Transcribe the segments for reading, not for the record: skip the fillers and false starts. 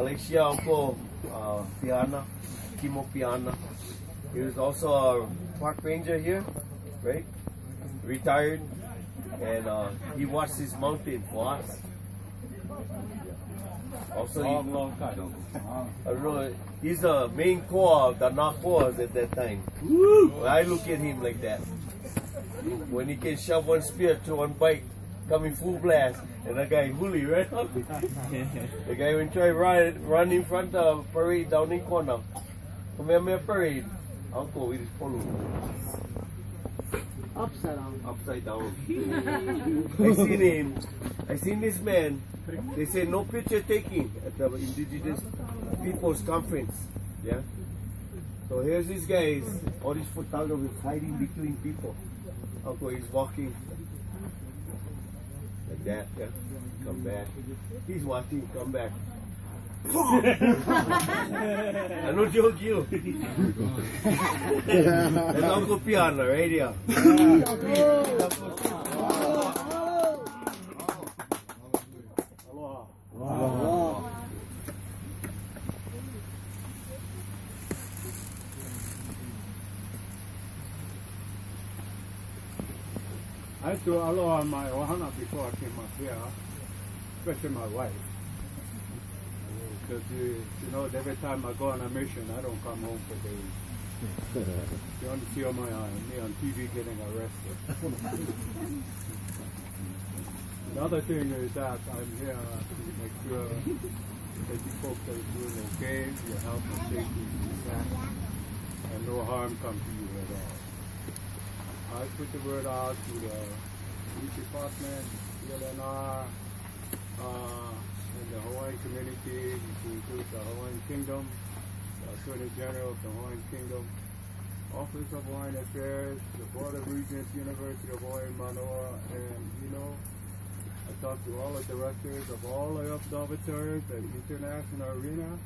Alexia Uncle Pihana, Kimo Pihana. He was also a park ranger here, right? Retired, and he watched this mountain for us. Also, long time. I don't know, he's the main core of the Nakoas at that time. When I look at him like that. When he can shove one spear to one bike, coming full blast, and the guy huli right up. The guy when try run in front of parade down in corner. Come here, parade. Uncle, we just follow. Upside down. Upside down. I seen this man. They say no picture taking at the Indigenous Peoples Conference. Yeah. So here's these guys, all these photographers hiding between people. Uncle, he's walking like that. Yeah. Come back. He's watching. Come back. I don't joke you. That's Uncle Pihana right here. I used to aloha my ohana before I came up here, especially my wife. Because you know, every time I go on a mission, I don't come home for days. You only see me on TV getting arrested. The other thing is that I'm here to make sure that you folks are doing okay, your health and safety is intact, and no harm comes to you at all. I put the word out to the police department, DLNR, and the Hawaiian community, to include the Hawaiian Kingdom, the Attorney General of the Hawaiian Kingdom, Office of Hawaiian Affairs, the Board of Regents, University of Hawaii, Manoa, and I talked to all the directors of all the observatories at international arena,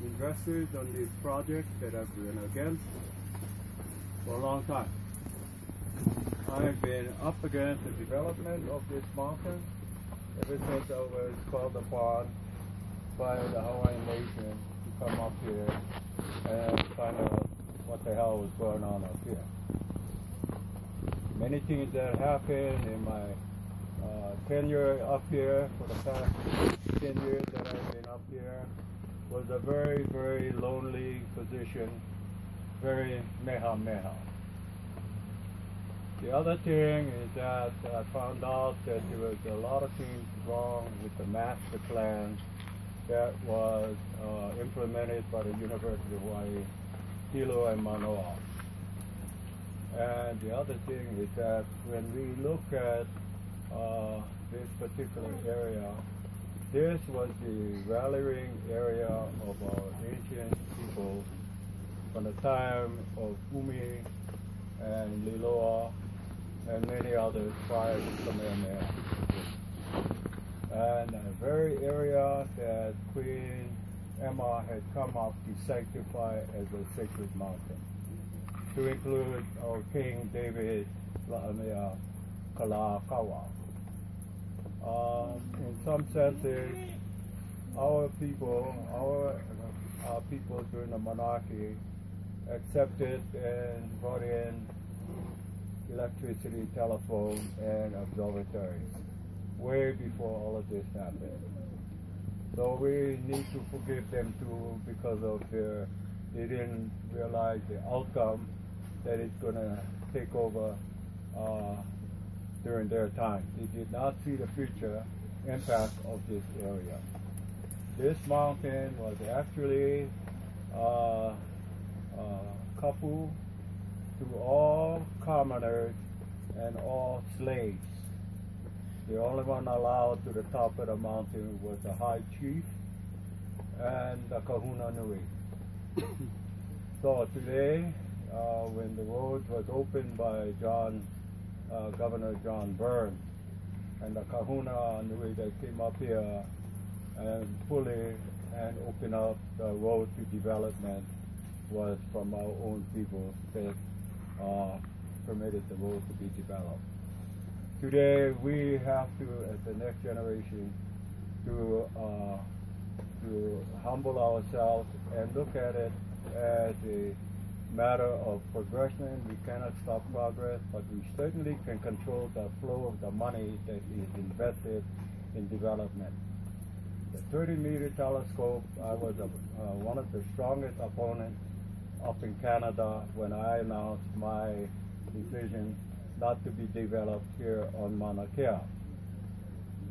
investors on this project that I've been against for a long time. I've been up against the development of this mountain ever since I was called upon by the Hawaiian Nation to come up here and find out what the hell was going on up here. Many things that happened in my tenure up here for the past 10 years that I've been up here was a very, very lonely position, very meha. The other thing is that I found out that there was a lot of things wrong with the master plan that was implemented by the University of Hawaii, Hilo and Manoa. And the other thing is that when we look at this particular area, this was the rallying area of our ancient people from the time of Umi and Liloa and many others prior to Kamehameha. And a very area that Queen Emma had come up to sanctify as a sacred mountain, to include our King David La'amea Kalakaua. In some senses, our people during the monarchy accepted and brought in electricity, telephone, and observatories way before all of this happened. So we need to forgive them too because of they didn't realize the outcome that it's going to take over during their time. They did not see the future impact of this area. This mountain was actually kapu to all commoners and all slaves. The only one allowed to the top of the mountain was the high chief and the kahuna nui. So today, when the road was opened by Governor John Burns, and the kahuna nui that came up here and fully and opened up the road to development was from our own people that permitted the road to be developed. Today we have to, as the next generation, to humble ourselves and look at it as a matter of progression. We cannot stop progress, but we certainly can control the flow of the money that is invested in development. The 30-meter telescope, I was one of the strongest opponents up in Canada when I announced my decision not to be developed here on Mauna Kea.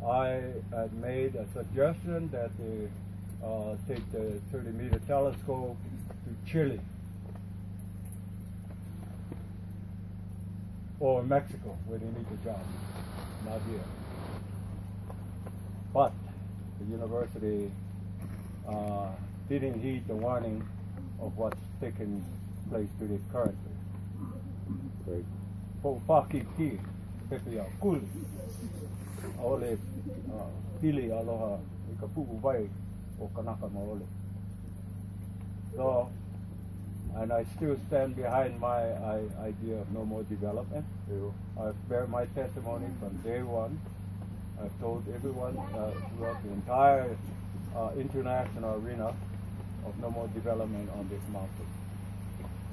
I had made a suggestion that they take the 30-meter telescope to Chile or Mexico, where they need the job, not here. But the university didn't heed the warning of what's taking place today currently. Po Fakiki, Pepe Kuli, Ole Pili Aloha, Ikapu Vai, o Kanaka Maole. So, and I still stand behind my idea of no more development. I've bear my testimony from day one. I've told everyone throughout the entire international arena of no more development on this mountain.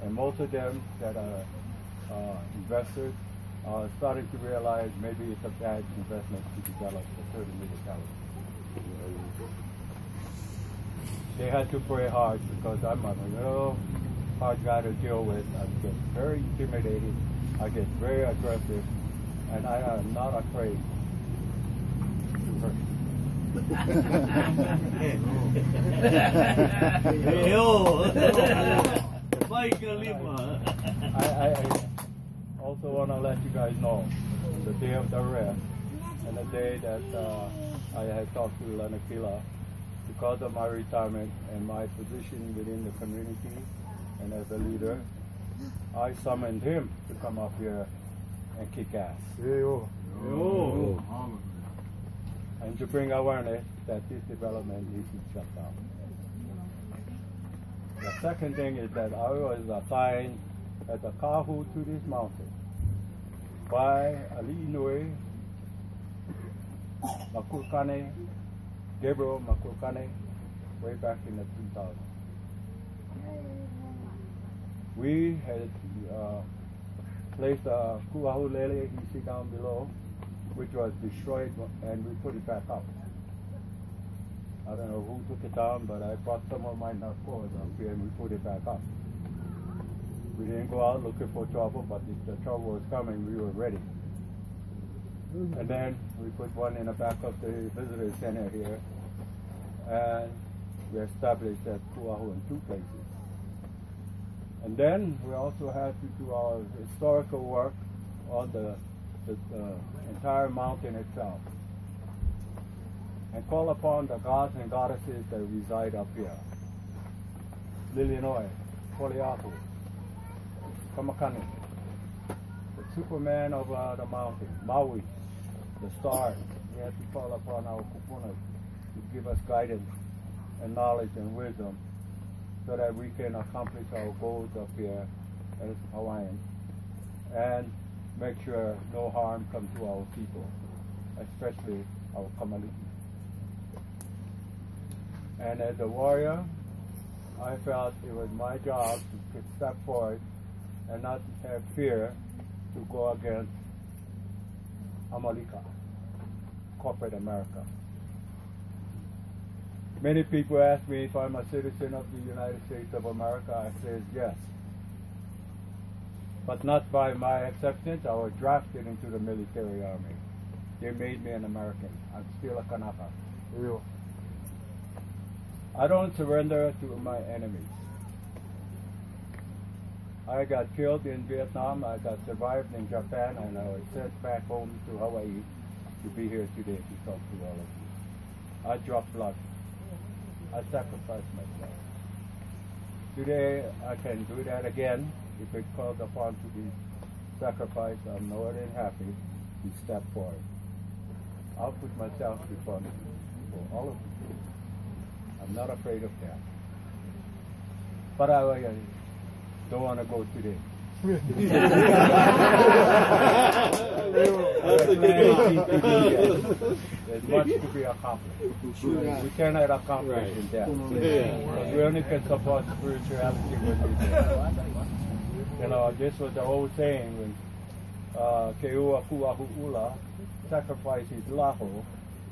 And most of them that are investors are starting to realize maybe it's a bad investment to develop the 30-meter telescope. They had to pray hard because I'm a real hard guy to deal with. I get very intimidated, I get very aggressive, and I am not afraid to hurt. I also want to let you guys know the day of the rest and the day that I had talked to Lanakila, because of my retirement and my position within the community and as a leader, I summoned him to come up here and kick ass. And to bring awareness that this development needs to shut down. The second thing is that I was assigned as a kahu to this mountain by Ali Inouye, Makulkane, Gabriel Makulkane, way back in the 2000s. We had placed a kuahu lele, you see down below, which was destroyed, and we put it back up. I don't know who took it down, but I brought some of my narcos up here and we put it back up. We didn't go out looking for trouble, but if the trouble was coming, we were ready. And then we put one in the back of the visitor center here, and we established that kuahu in 2 places. And then we also had to do our historical work on the entire mountain itself, and call upon the gods and goddesses that reside up here. Lilienoi, Poliapu, Kamakani, the Superman of the mountain, Maui, the stars. We had to call upon our kupunas to give us guidance and knowledge and wisdom so that we can accomplish our goals up here as Hawaiians and make sure no harm comes to our people, especially our kamaliki. And as a warrior, I felt it was my job to step forward and not have fear to go against Amalika, corporate America. Many people ask me if I'm a citizen of the United States of America. I say yes. But not by my acceptance. I was drafted into the military army. They made me an American. I'm still a Kanaka. I don't surrender to my enemies. I got killed in Vietnam. I got survived in Japan, and I was sent back home to Hawaii to be here today to talk to all of you. I dropped blood. I sacrificed myself. Today I can do that again. If it's called upon to be sacrificed, I'm more than happy to step forward. I'll put myself before for all of you. I'm not afraid of that. But I don't want to go today. That's a good There's much to be accomplished. We cannot accomplish in that. But we only can support spirituality when we do. You know, this was the old saying when Keua Kuahu'ula sacrificed his laho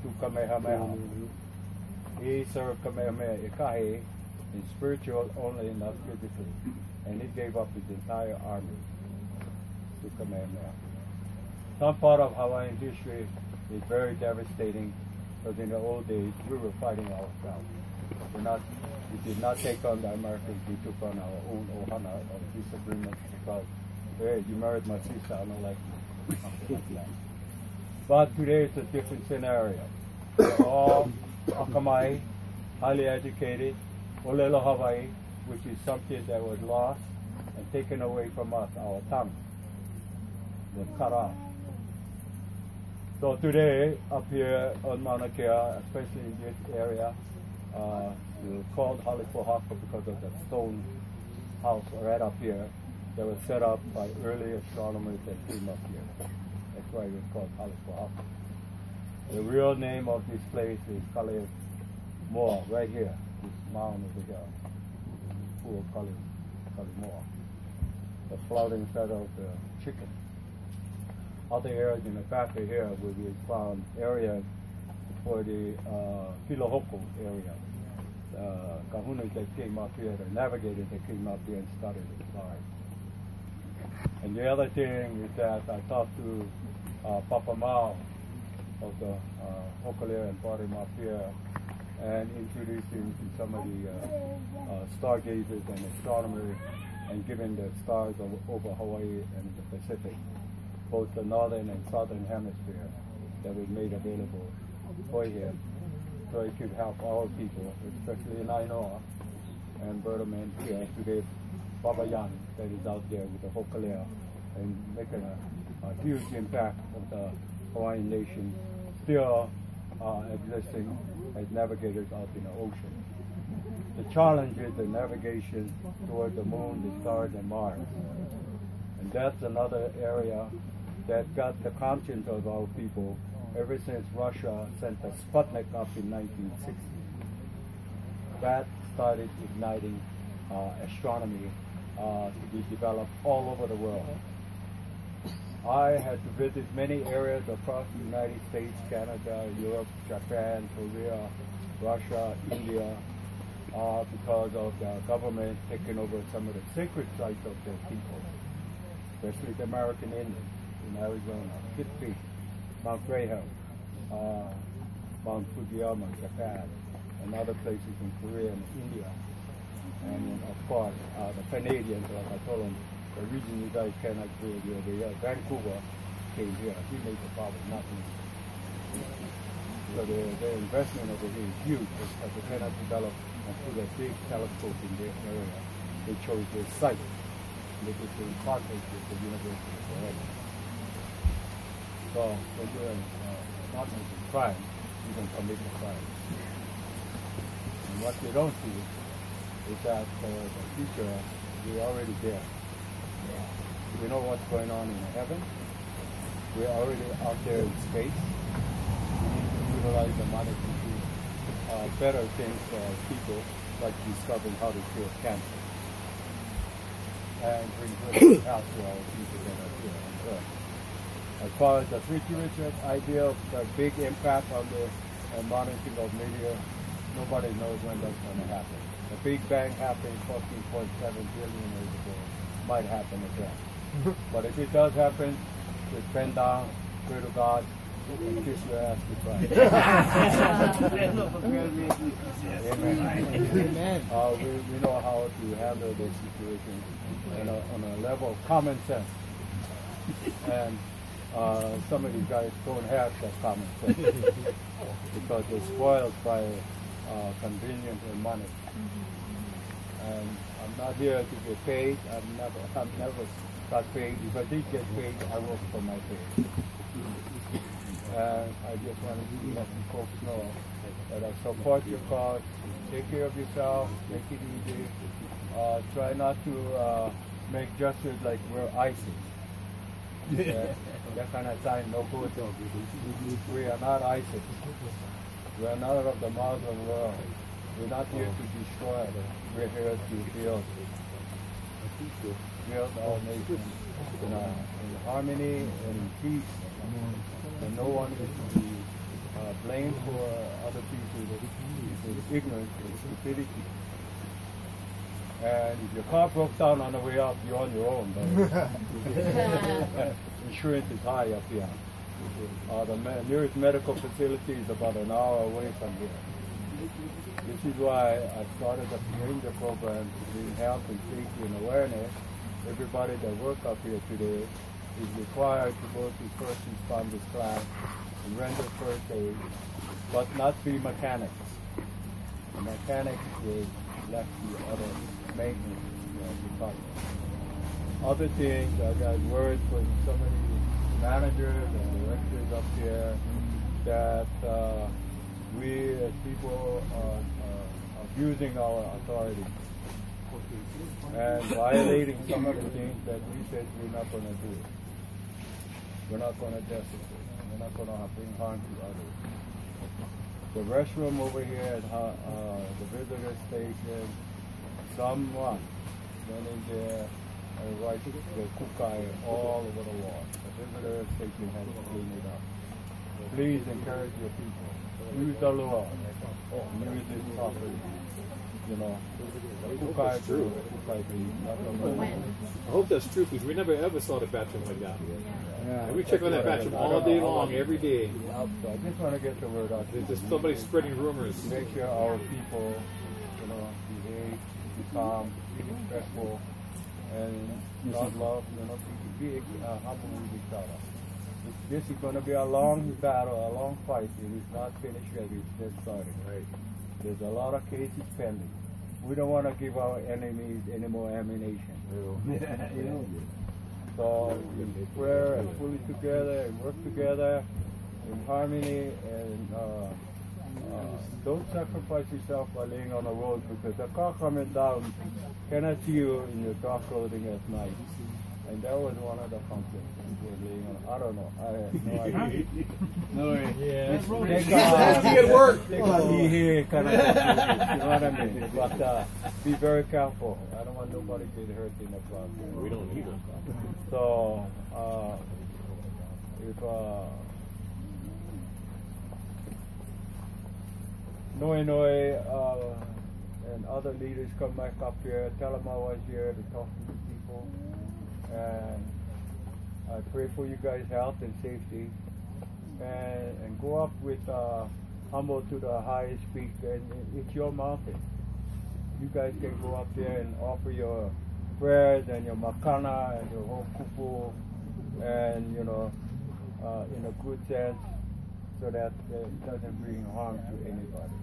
to Kamehameha. He served Kamehameha Ikahe in spiritual only, not physically. And he gave up his entire army to Kamehameha. Some part of Hawaiian history is very devastating because in the old days we were fighting ourselves. We did not take on the Americans, we took on our own ohana of disagreement because, hey, you married my sister, I don't like you. But today it's a different scenario. We're all akamai, highly educated, olelo Hawaii, which is something that was lost and taken away from us, our tongue, was cut off. So today, up here on Mauna Kea, especially in this area, it's called Halipohaka because of the stone house right up here that was set up by early astronomers that came up here. That's why it was called Halipohaka. The real name of this place is Kale Moa, right here, this mound over here. Pool Kale Moa. The floating feather of the chicken. Other areas in the back of here where we found areas for the Filohoko area. Kahunas that came up here, the navigators that came up here and started the stars. And the other thing is that I talked to Papa Mao of the Hokulea and brought him up here and introduced him to some of the stargazers and astronomers and given the stars over Hawaii and the Pacific, both the northern and southern hemisphere that was made available for him, so it could help our people, especially in Ainoa and Bertaman here today, Baba Yan, that is out there with the Hokulea and making a huge impact of the Hawaiian nation still existing as navigators out in the ocean. The challenge is the navigation toward the moon, the stars, and Mars. And that's another area that got the conscience of our people ever since Russia sent the Sputnik up in 1960. That started igniting astronomy to be developed all over the world. I had to visit many areas across the United States, Canada, Europe, Japan, Korea, Russia, India, because of the government taking over some of the sacred sites of their people, especially the American Indians in Arizona, Kit Peak, Mount Graham, Mount Fujiyama, Japan, and other places in Korea and India. And of course, the Canadians, like I told them, the region you guys cannot do it over here. Vancouver came here. He made the problem, not me. So the investment over here is huge because they cannot develop and put a big telescope in their area. They chose this site. They could do partners with the University of Hawaii. So when you're partners in crime, you can commit a crime. And what they don't see is that for the future, we're already there. We know what's going on in heaven. We're already out there in space. We need to utilize the money to do better things for our people, like discovering how to cure cancer and bring good health to our people that are here on Earth. As far as the futuristic idea of the big impact on the modern thing of media, nobody knows when that's going to happen. The Big Bang happened 14.7 billion years ago. Might happen again. But if it does happen, just bend down, pray to God, and kiss your ass goodbye. Amen. We know how to handle this situation on a level of common sense. And some of these guys don't have that common sense because they're spoiled by convenience and money. And I'm not here to get paid. I've never got paid. If I did get paid, I work for my pay. And I just wanted to let you folks know that I support your cause. Take care of yourself. Make it easy. Try not to make gestures like we're ISIS. That kind of sign, no good. We are not ISIS. We are not of the Muslim world. We're not here to destroy. We're here to build our nation in harmony and in peace. And no one is to be blamed for other people's ignorance and stupidity. And if your car broke down on the way up, you're on your own. Insurance is high up here. The nearest medical facility is about an hour away from here. This is why I started the Ranger program to bring health and safety and awareness. Everybody that works up here today is required to go to first responders class and render first aid, but not be mechanics. The mechanics is left to other maintenance department. Other things, I got words from so many managers and directors up here that we as people are abusing our authority and violating some of the things that we said we're not going to do. We're not going to desecrate. We're not going to bring harm to others. The restroom over here at the visitor station, someone went in there and wiped the kukai all over the wall. The visitor station has to clean it up. Please encourage your people. Use the law. Use it properly. You know, the kukai true. I hope that's true because we never ever saw the bathroom like that. Yeah. And we check on that bathroom all day long, every day. I just want to get the word out. There's just somebody spreading rumors. Make sure our people, behave, be calm, be respectful, and not love, be humble with each other. This is going to be a long battle, a long fight. It is not finished yet. It's just starting. Right. There's a lot of cases pending. We don't want to give our enemies any more ammunition. So in prayer and fully together and work together in harmony and don't sacrifice yourself by laying on the road because the car coming down cannot see you in your dark clothing at night. And that was one of the functions. I don't know. I have no idea. No way. Yeah. They at work. They can be here, kind of. You know what I mean? But be very careful. I don't want nobody to get hurt in the process. We don't need them. So, if Noi and other leaders come back up here, tell them I was here to talk to the people. And I pray for you guys' health and safety, and go up with humble to the highest peak, and it's your mountain. You guys can go up there and offer your prayers and your makana and your whole kupu, and in a good sense, so that it doesn't bring harm to anybody.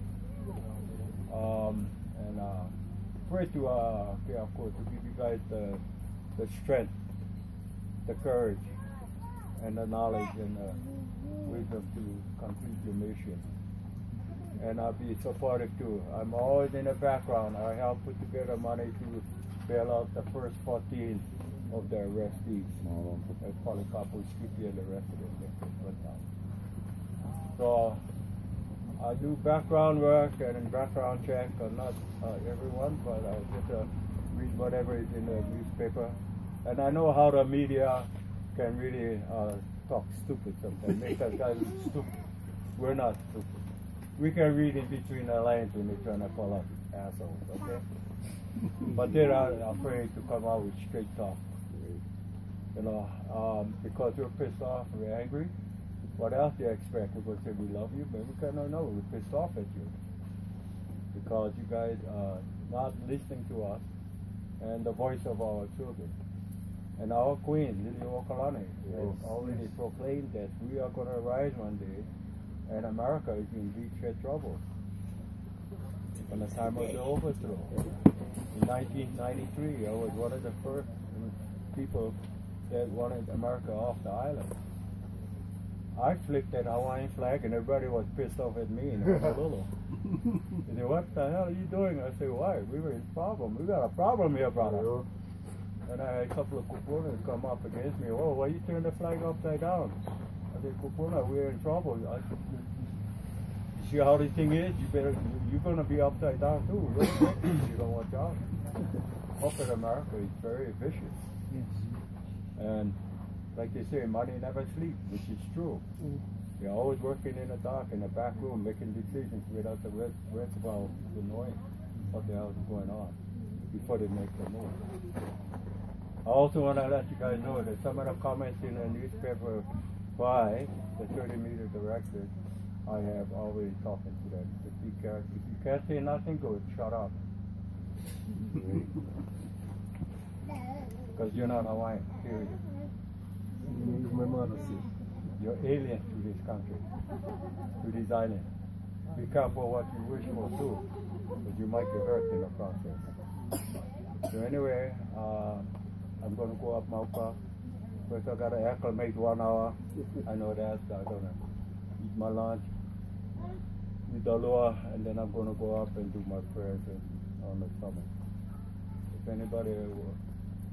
Pray to to give you guys the strength, the courage, and the knowledge and the wisdom to complete your mission. And I'll be supportive too. I'm always in the background. I help put together money to bail out the first 14 of the arrestees. Like Polikapu, Skippy, and the rest of them. So I do background work and background check on not everyone, but I just read whatever is in the newspaper. And I know how the media can really talk stupid sometimes, make us guys stupid. We're not stupid. We can read in between the lines when they're trying to call us assholes, okay? But they're afraid to come out with straight talk. Because we're pissed off, we're angry. What else do you expect? We're going to say we love you, but we cannot know we're pissed off at you. Because you guys are not listening to us and the voice of our children. And our queen, Lily Okalani, has already proclaimed that we are going to rise one day and America is in deep trouble. When the time of the overthrow. In 1993, I was one of the first people that wanted America off the island. I flicked that Hawaiian flag and everybody was pissed off at me in Honolulu. They said, what the hell are you doing? I said, why? We were in a problem. We got a problem here, brother. And I had a couple of Kupunas come up against me. Oh, why you turn the flag upside down? I said, Kupuna, we're in trouble. You see how the thing is? You're going to be upside down too. You don't watch out. Corporate America is very vicious. Yes. And like they say, money never sleeps, which is true. They're always working in the dark, in the back room, making decisions without the rest of us knowing what the hell is going on before they make the move. I also want to let you guys know that some of the comments in the newspaper by the 30-meter directors, I have always talking to them. If you can't say nothing, go shut up. Because you're not Hawaiian, period. You're alien to this country, to this island. Be careful what you wish for too, because you might get hurt in the process. So anyway, I'm going to go up Mauka. First I got to acclimate 1 hour. I know that. I'm going to eat my lunch with Aloha, and then I'm going to go up and do my prayers on the summit. If anybody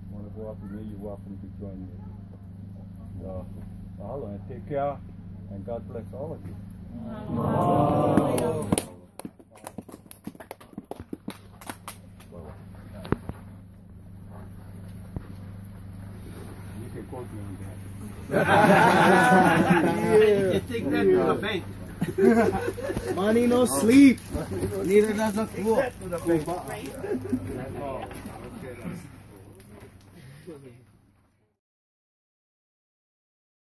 want to go up with me, you're welcome to join me. So, mahalo, and take care, and God bless all of you. You can quote me on that. You take that to the bank. Money no sleep. Neither does a fool. To the bank. That's all. Okay.